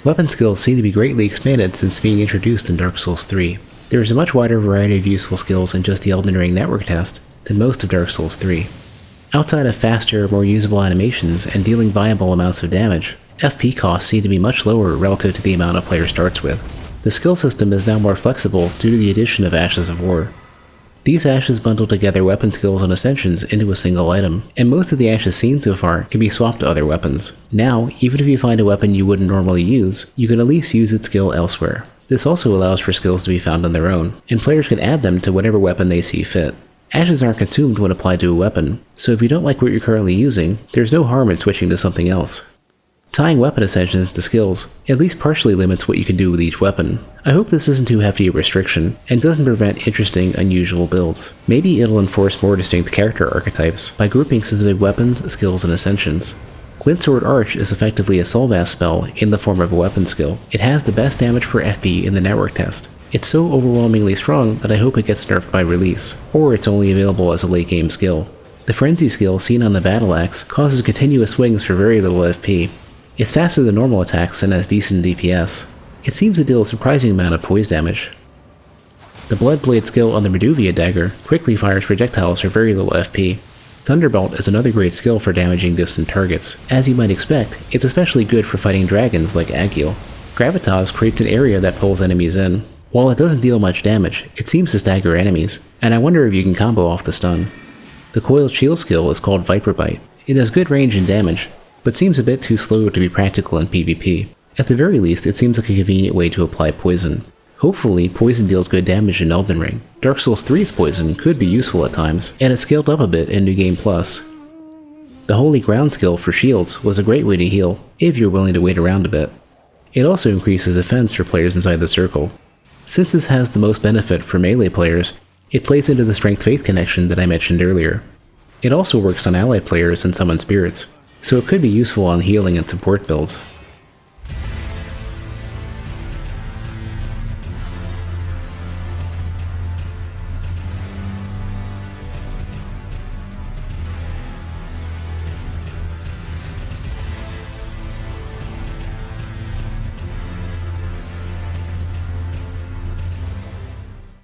Weapon skills seem to be greatly expanded since being introduced in Dark Souls 3. There is a much wider variety of useful skills in just the Elden Ring network test than most of Dark Souls 3. Outside of faster, more usable animations and dealing viable amounts of damage, FP costs seem to be much lower relative to the amount a player starts with. The skill system is now more flexible due to the addition of Ashes of War. These ashes bundle together weapon skills and ascensions into a single item, and most of the ashes seen so far can be swapped to other weapons. Now, even if you find a weapon you wouldn't normally use, you can at least use its skill elsewhere. This also allows for skills to be found on their own, and players can add them to whatever weapon they see fit. Ashes aren't consumed when applied to a weapon, so if you don't like what you're currently using, there's no harm in switching to something else. Tying weapon ascensions to skills at least partially limits what you can do with each weapon. I hope this isn't too hefty a restriction, and doesn't prevent interesting, unusual builds. Maybe it'll enforce more distinct character archetypes by grouping specific weapons, skills, and ascensions. Glint Sword Arch is effectively a Soulvast spell in the form of a weapon skill. It has the best damage per FP in the network test. It's so overwhelmingly strong that I hope it gets nerfed by release, or it's only available as a late game skill. The Frenzy skill seen on the Battle Axe causes continuous swings for very little FP. It's faster than normal attacks and has decent DPS. It seems to deal a surprising amount of poise damage. The Bloodblade skill on the Reduvia dagger quickly fires projectiles for very little FP. Thunderbolt is another great skill for damaging distant targets. As you might expect, it's especially good for fighting dragons like Agiel. Gravitas creates an area that pulls enemies in. While it doesn't deal much damage, it seems to stagger enemies, and I wonder if you can combo off the stun. The Coiled Shield skill is called Viper Bite. It has good range and damage, but seems a bit too slow to be practical in PvP. At the very least, it seems like a convenient way to apply poison. Hopefully, poison deals good damage in Elden Ring. Dark Souls 3's poison could be useful at times, and it's scaled up a bit in New Game Plus. The Holy Ground skill for shields was a great way to heal, if you're willing to wait around a bit. It also increases defense for players inside the circle. Since this has the most benefit for melee players, it plays into the strength-faith connection that I mentioned earlier. It also works on ally players and summon spirits, so it could be useful on healing and support builds.